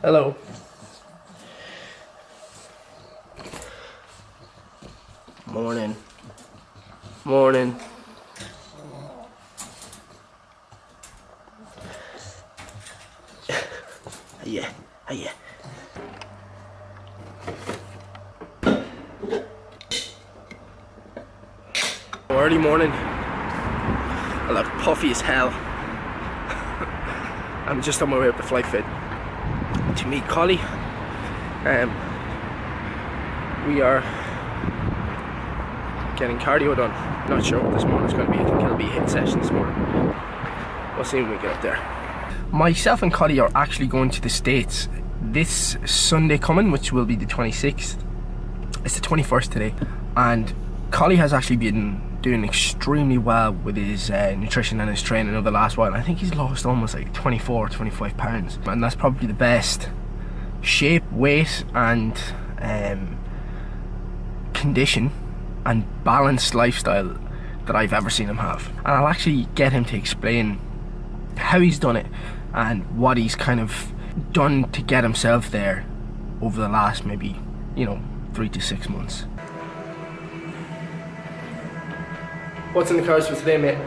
Hello. Morning. Morning. Yeah. Yeah. Early morning. I look puffy as hell. I'm just on my way up to Flight Fit to meet Collie. We are getting cardio done. Not sure what this morning's going to be. I think it'll be a hit session this morning. We'll see when we get up there. Myself and Collie are actually going to the States this Sunday coming, which will be the 26th. It's the 21st today, and Collie has actually been doing extremely well with his nutrition and his training over the last while. I think he's lost almost like 25 pounds, and that's probably the best shape, weight and condition and balanced lifestyle that I've ever seen him have. And I'll actually get him to explain how he's done it and what he's kind of done to get himself there over the last maybe, 3 to 6 months. What's in the cards for today, mate?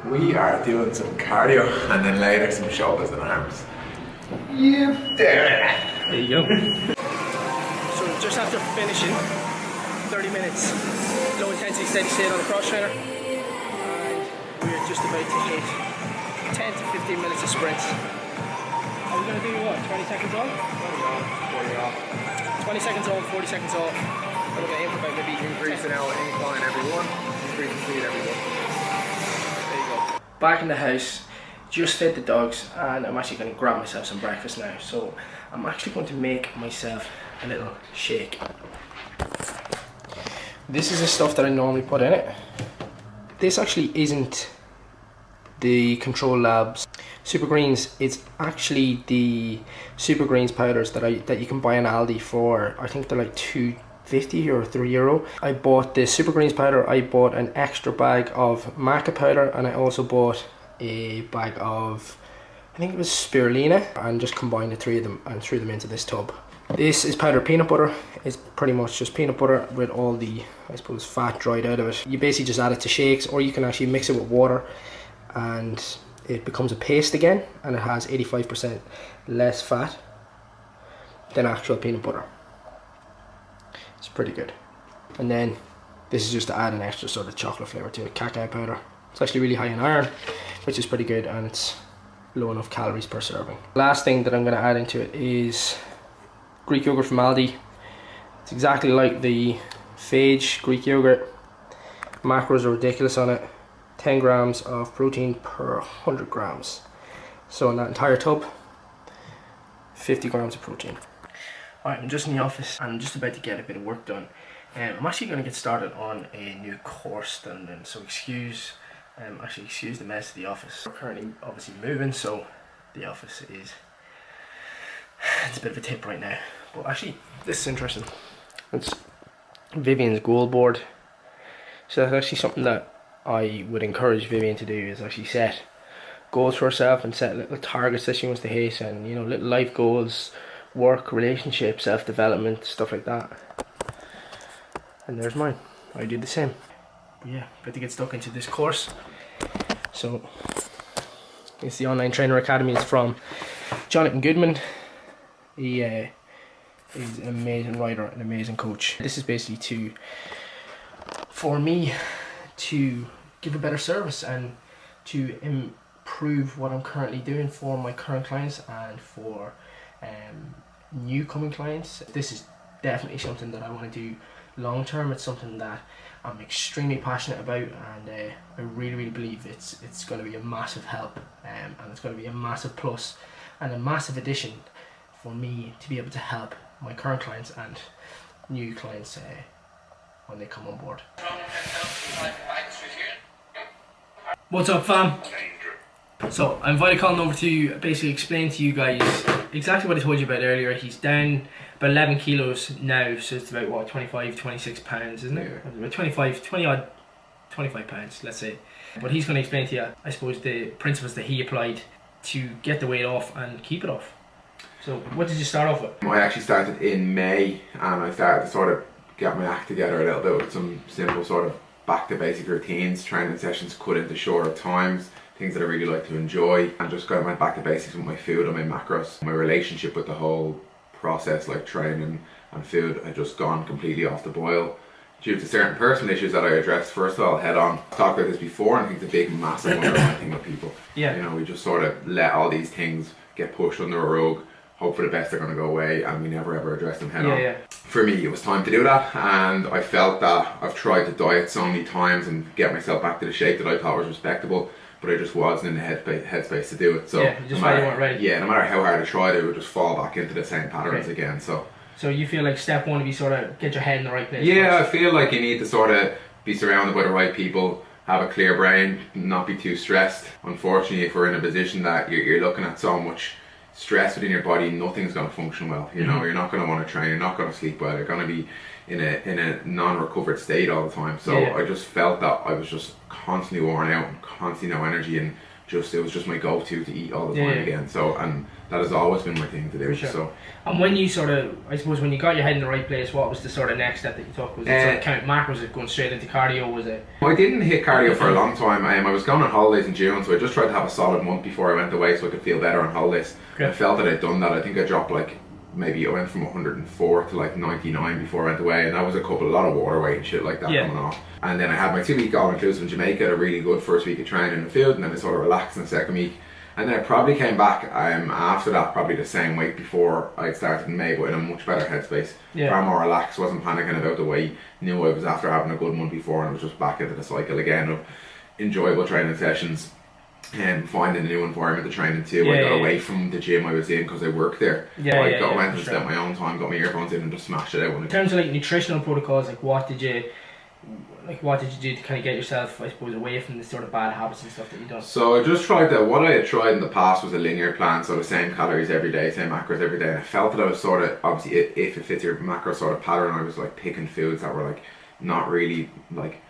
We are doing some cardio and then later some shoulders and arms. You there. There you go. So just after finishing 30 minutes low intensity steady state on the cross trainer, and we're just about to hit 10 to 15 minutes of sprints. Are we going to do what, 20 seconds on? 20 seconds on, 40 seconds off. We're going to aim for about maybe Increase an hour incline every one, increase the speed every one. There you go. Back in the house, just fed the dogs, and I'm actually going to grab myself some breakfast now. So I'm actually going to make myself a little shake. This is the stuff that I normally put in it. This actually isn't the Control Labs Super Greens. It's actually the Super Greens powders that you can buy in Aldi for, I think they're like €2.50 or €3. I bought the Super Greens powder, I bought an extra bag of maca powder, and I also bought a bag of, I think it was spirulina, and just combined the three of them and threw them into this tub. This is powdered peanut butter. It's pretty much just peanut butter with all the, I suppose, fat dried out of it. You basically just add it to shakes, or you can actually mix it with water and it becomes a paste again, and it has 85% less fat than actual peanut butter. It's pretty good. And then this is just to add an extra sort of chocolate flavour to it, cacao powder. It's actually really high in iron, which is pretty good, and it's low enough calories per serving. Last thing that I'm going to add into it is Greek yogurt from Aldi. It's exactly like the Phage Greek yogurt. Macros are ridiculous on it. 10 grams of protein per 100 grams. So in that entire tub, 50 grams of protein. Alright, I'm just in the office and I'm just about to get a bit of work done. I'm actually going to get started on a new course that I'm doing, so excuse the mess of the office. We're currently obviously moving, so the office is, it's a bit of a tip right now. But actually, this is interesting. It's Vivian's goal board. So that's actually something that I would encourage Vivian to do, is actually set goals for herself and set little targets that she wants to hit, and little life goals, work, relationships, self-development, stuff like that. And there's mine. I do the same. But yeah, about to get stuck into this course. So it's the Online Trainer Academy. It's from Jonathan Goodman. He is an amazing writer, an amazing coach. This is basically for me to give a better service and to improve what I'm currently doing for my current clients and for new coming clients. This is definitely something that I want to do long term. It's something that I'm extremely passionate about, and I really believe it's going to be a massive help, and it's going to be a massive plus and a massive addition for me to be able to help my current clients and new clients when they come on board. What's up, fam? So I invited Colin over to basically explain to you guys exactly what I told you about earlier. He's down about 11 kilos now, so it's about what, 26 pounds, isn't it? Yeah. About 25 pounds, let's say. But he's going to explain to you, I suppose, the principles that he applied to get the weight off and keep it off. So what did you start off with? I actually started in May, and I started to sort of get my act together a little bit with some simple sort of back to basic routines, training sessions cut into shorter times, things that I really like to enjoy, and just kind of went back to basics with my food and my macros. My relationship with the whole process, like training and food, had just gone completely off the boil due to certain personal issues that I addressed first of all head on. I've talked about this before, and I think it's a big, massive underlying thing with people. Yeah. You know, we just sort of let all these things get pushed under a rug, hope for the best they're going to go away, and we never ever address them head on. Yeah. For me, it was time to do that, and I felt that I've tried to diet so many times and get myself back to the shape that I thought was respectable, but I just wasn't in the headspace to do it. So yeah, you just weren't ready. Yeah, no matter how hard I tried, I would just fall back into the same patterns again. So you feel like step one would be sort of get your head in the right place? Yeah, first. I feel like you need to sort of be surrounded by the right people, have a clear brain, not be too stressed. Unfortunately, if we're in a position that you're looking at so much stress within your body, nothing's going to function well. You know, you're not going to want to train, you're not going to sleep well, you're going to be in a non-recovered state all the time. So I just felt that I was just constantly worn out and constantly no energy, and it was just my go-to to eat all the time again. So, and that has always been my thing to do. Sure. So, and when you sort of, I suppose, when you got your head in the right place, what was the sort of next step that you took? Was it sort of count macros? Was it going straight into cardio? Was it? I didn't hit cardio for a long time. I was going on holidays in June, so I just tried to have a solid month before I went away so I could feel better on holidays. Okay. I felt that I'd done that. I think I dropped like, maybe I went from 104 to like 99 before I went away, and that was a lot of water weight and shit like that coming off. And then I had my 2-week all-inclusive in Jamaica, a really good first week of training and food, and then I sort of relaxed in the second week. And then I probably came back after that, probably the same weight before I started in May, but in a much better headspace. Far more relaxed, wasn't panicking about the weight, knew I was after having a good month before, and was just back into the cycle again of enjoyable training sessions and finding a new environment to train into. I got away from the gym I was in because I worked there. I went and spent my own time, got my earphones in and just smashed it out. In terms of like nutritional protocols, like what did you do to kind of get yourself, I suppose, away from the sort of bad habits and stuff that you've done? So I just tried that. What I had tried in the past was a linear plan, so the same calories every day, same macros every day, and I felt that I was sort of, obviously if it fits your macro sort of pattern, I was like picking foods that were like not really like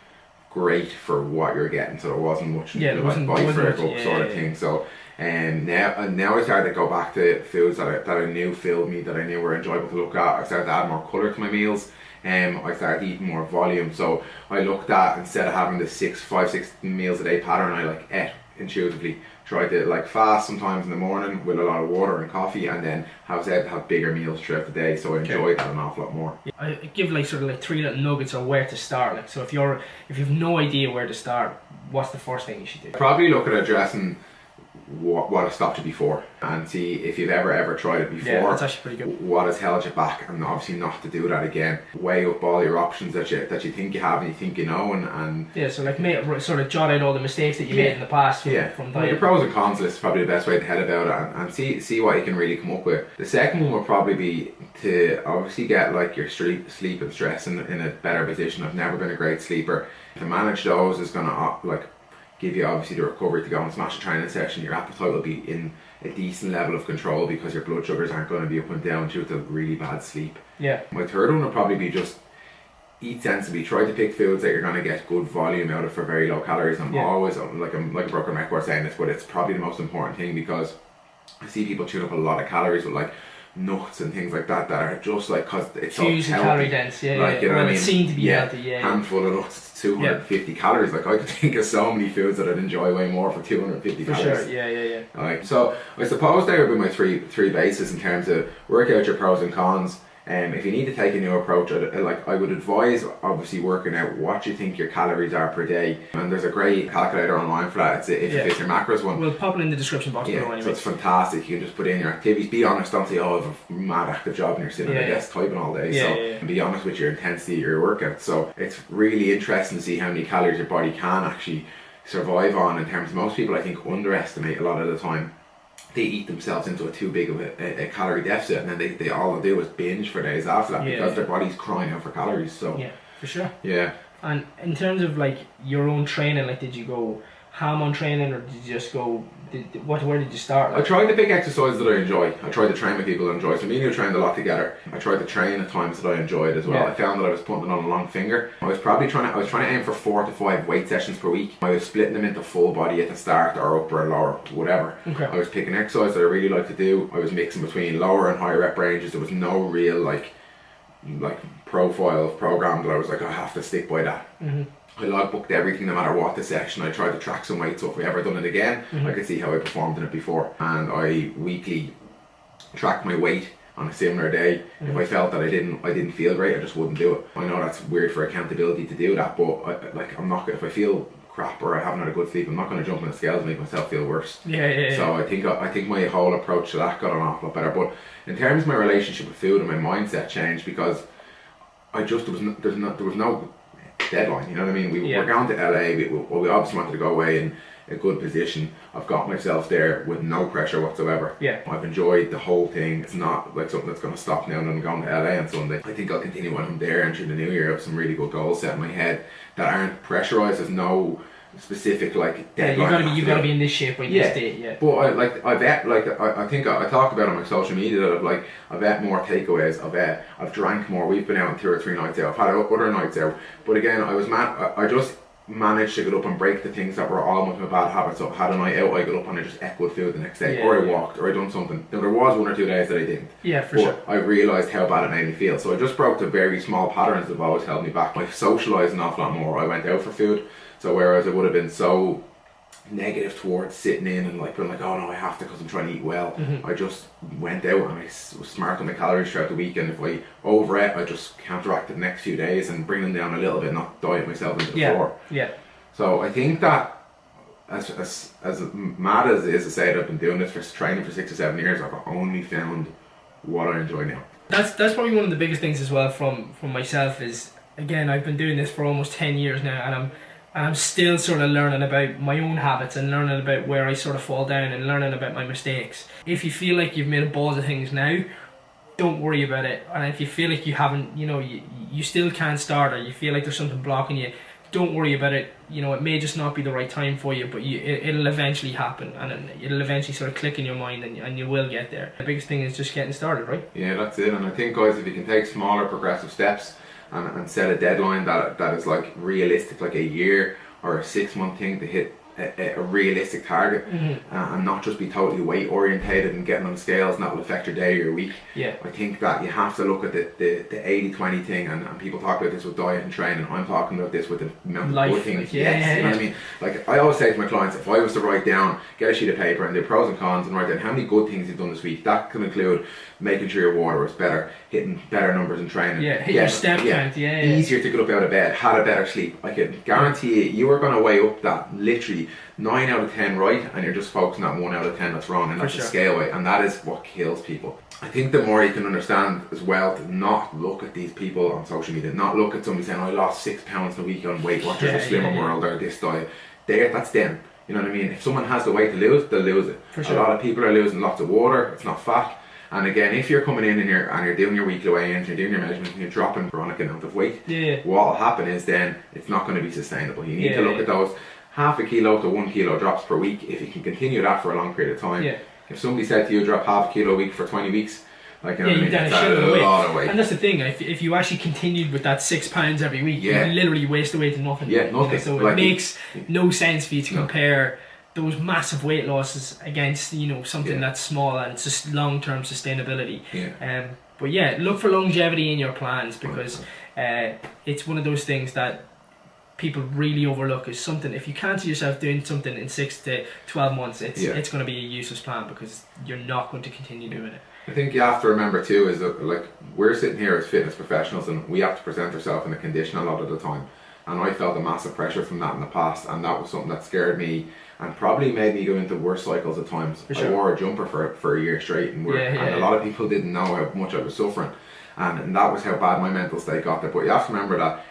great for what you're getting, so there wasn't much like buy for a book sort of thing. So now I started to go back to foods that I knew filled me, that I knew were enjoyable to look at. I started to add more colour to my meals. I started eating more volume, so I looked at, instead of having the 5-6 meals a day pattern, I like ate intuitively. Tried to like fast sometimes in the morning with a lot of water and coffee, and then have bigger meals throughout the day, so I enjoyed that an awful lot more. I give like sort of like 3 little nuggets of where to start. Like, so if you've no idea where to start, what's the first thing you should do? Probably look at addressing what has stopped you before, and see if you've ever tried it before. Yeah, that's actually pretty good. What has held you back, and obviously not to do that again. Weigh up all your options that you think you have and you think you know, and so like sort of jot out all the mistakes that you made in the past. From your pros and cons list is probably the best way to head about it, and see what you can really come up with. The second one will probably be to obviously get like your sleep and stress in a better position. I've never been a great sleeper. To manage those is gonna give you obviously the recovery to go and smash a training session. Your appetite will be in a decent level of control because your blood sugars aren't going to be up and down due to really bad sleep. My third one will probably be just eat sensibly. Try to pick foods that you're going to get good volume out of for very low calories. I'm always like a broken record saying this, but it's probably the most important thing, because I see people chewing up a lot of calories with like nuts and things like that are just like, because it's so healthy, calorie dense, you know what I mean? It seemed to be healthy, handful of nuts, 250 calories. Like, I could think of so many foods that I'd enjoy way more for 250 calories. Sure, Like, so I suppose they would be my three bases in terms of work out your pros and cons. If you need to take a new approach, I would advise obviously working out what you think your calories are per day, and there's a great calculator online for that. It's if it fits your macros one. We'll pop it in the description box below anyway. So it's fantastic. You can just put in your activities. Be honest. Don't say, oh, I have a mad active job and you're sitting at a desk typing all day. And be honest with your intensity of your workout. So it's really interesting to see how many calories your body can actually survive on. In terms of, most people I think underestimate a lot of the time. They eat themselves into a too big of a calorie deficit, and then they all do is binge for days after that because their body's crying out for calories. So for sure. Yeah. And in terms of like your own training, like did you go ham on training, or did you just go? Where did you start? I tried to pick exercises that I enjoy. I tried to train with people I enjoy. So me and you trained a lot together. I tried to train at times that I enjoyed as well. Yeah. I found that I was putting it on a long finger. I was trying to aim for 4 to 5 weight sessions per week. I was splitting them into full body at the start, or upper or lower, whatever. Okay. I was picking exercise that I really like to do. I was mixing between lower and higher rep ranges. There was no real like profile of program that I was like, I have to stick by that. I logbooked everything no matter what the session. I tried to track some weight, so if we ever done it again, I could see how I performed in it before. And I weekly tracked my weight on a similar day. If I felt that I didn't feel great, I just wouldn't do it. I know that's weird for accountability to do that, but I'm not gonna, if I feel crap or I haven't had a good sleep, I'm not going to jump on the scales and make myself feel worse. Yeah. So I think my whole approach to that got an awful lot better. But in terms of my relationship with food and my mindset changed, because there was no deadline. You know what I mean? We were going to LA. We obviously wanted to go away in a good position. I've got myself there with no pressure whatsoever. Yeah. I've enjoyed the whole thing. It's not like something that's going to stop now and I'm going to LA on Sunday. I think I'll continue when I'm there, and through the new year I have some really good goals set in my head that aren't pressurized. There's no specific like deadline. Yeah, you gotta be in this shape by this date. Yeah. But I think I talked about it on my social media that I've ate more takeaways. I've drank more. We've been out on 2 or 3 nights out. I've had other nights out. But again, I just managed to get up and break the things that were almost my bad habits. So I had a night out, I got up and I just ate good food the next day, or I walked, or I done something. Now, there was 1 or 2 days that I didn't. Yeah, for sure. I realised how bad it made me feel. So I just broke the very small patterns that have always held me back. I socialised an awful lot more. I went out for food. So whereas I would have been so negative towards sitting in and being like, oh no, I have to because I'm trying to eat well. I just went out and I was smart on my calories throughout the week, and if I overate, I just counteracted the next few days and bring them down a little bit, not diet myself into the floor. Yeah. So I think that as mad as it is to say that I've been doing this for training for 6 or 7 years, I've only found what I enjoy now. That's probably one of the biggest things as well from myself is, again, I've been doing this for almost 10 years now, and I'm still sort of learning about my own habits and learning about where I sort of fall down and learning about my mistakes. If you feel like you've made a balls of things now, don't worry about it. And if you feel like you haven't, you still can't start, or you feel like there's something blocking you, don't worry about it. It may just not be the right time for you, but it'll eventually happen, and it'll eventually sort of click in your mind, and you will get there. The biggest thing is just getting started, right? Yeah, that's it. And I think, guys, if you can take smaller progressive steps and set a deadline that is realistic, like a year or a 6-month thing to hit a realistic target, and not just be totally weight orientated and getting on the scales, and that will affect your day or your week. Yeah. I think that you have to look at the 80-20 thing, and people talk about this with diet and training. I'm talking about this with the amount of good things. You know what I mean? I always say to my clients, if I was to write down, get a sheet of paper and do pros and cons and write down how many good things you've done this week, that can include making sure your water was better, hitting better numbers in training, hit your step count, easier to get up out of bed, had a better sleep. I can guarantee you are going to weigh up that literally 9 out of 10 right, and you're just focusing on 1 out of 10 that's wrong, and that's a scale weight, and that is what kills people. I think the more you can understand as well to not look at these people on social media, not look at somebody saying, I lost 6 pounds in a week on Weight Watchers or Slimmer World or this diet. That's them. You know what I mean? If someone has the weight to lose, they'll lose it. A lot of people are losing lots of water, it's not fat. And again, if you're coming in and you're doing your weekly weigh-ins, you're doing your measurements, and you're dropping a chronic amount of weight, what will happen is then it's not going to be sustainable. You need to look at those half a kilo to 1 kilo drops per week. If you can continue that for a long period of time, if somebody said to you drop half a kilo a week for 20 weeks, you've done a lot of weight. And that's the thing, if you actually continued with that 6 pounds every week, you literally waste away to nothing. Nothing. So it makes no sense for you to compare those massive weight losses against something that's small and it's just long-term sustainability. But look for longevity in your plans, because it's one of those things that people really overlook. Is something, if you can't see yourself doing something in 6 to 12 months, it's going to be a useless plan, because you're not going to continue doing it. I think you have to remember too is that we're sitting here as fitness professionals, and we have to present ourselves in a condition a lot of the time, and I felt a massive pressure from that in the past, and that was something that scared me and probably made me go into worse cycles at times. I wore a jumper for a year straight, and a lot of people didn't know how much I was suffering, and that was how bad my mental state got there. But you have to remember that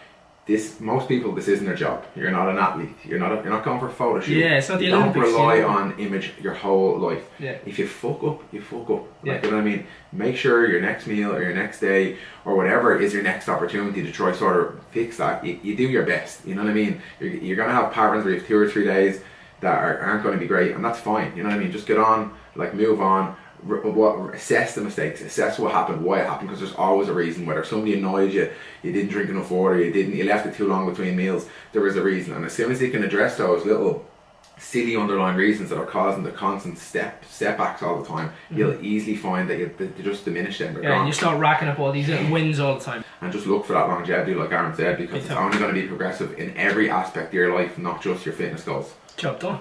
most people, this isn't their job. You're not an athlete. You're not going for a photo shoot. It's not the Olympics. Don't rely on image your whole life. If you fuck up, you fuck up. You know what I mean? Make sure your next meal or your next day or whatever is your next opportunity to try sort of fix that. You do your best. You know what I mean? You're going to have patterns where you have 2 or 3 days that aren't going to be great, and that's fine. You know what I mean? Just get on, like move on. Assess the mistakes, assess what happened, why it happened, because there's always a reason. Whether somebody annoyed you, you didn't drink enough water, you left it too long between meals, there was a reason. And as soon as you can address those little silly underlying reasons that are causing the constant setbacks all the time, you'll easily find that they just diminish them. Yeah, and you start racking up all these little wins all the time. And just look for that longevity, like Aaron said, because it's only going to be progressive in every aspect of your life, not just your fitness goals. Job done.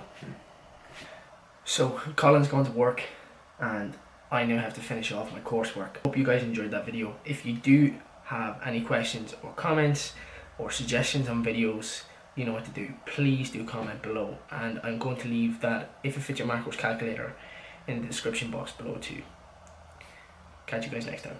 So Colin's going to work, and I now have to finish off my coursework. Hope you guys enjoyed that video. If you do have any questions or comments or suggestions on videos, you know what to do. Please do comment below, and I'm going to leave that If It Fits Your Macros calculator in the description box below too. Catch you guys next time.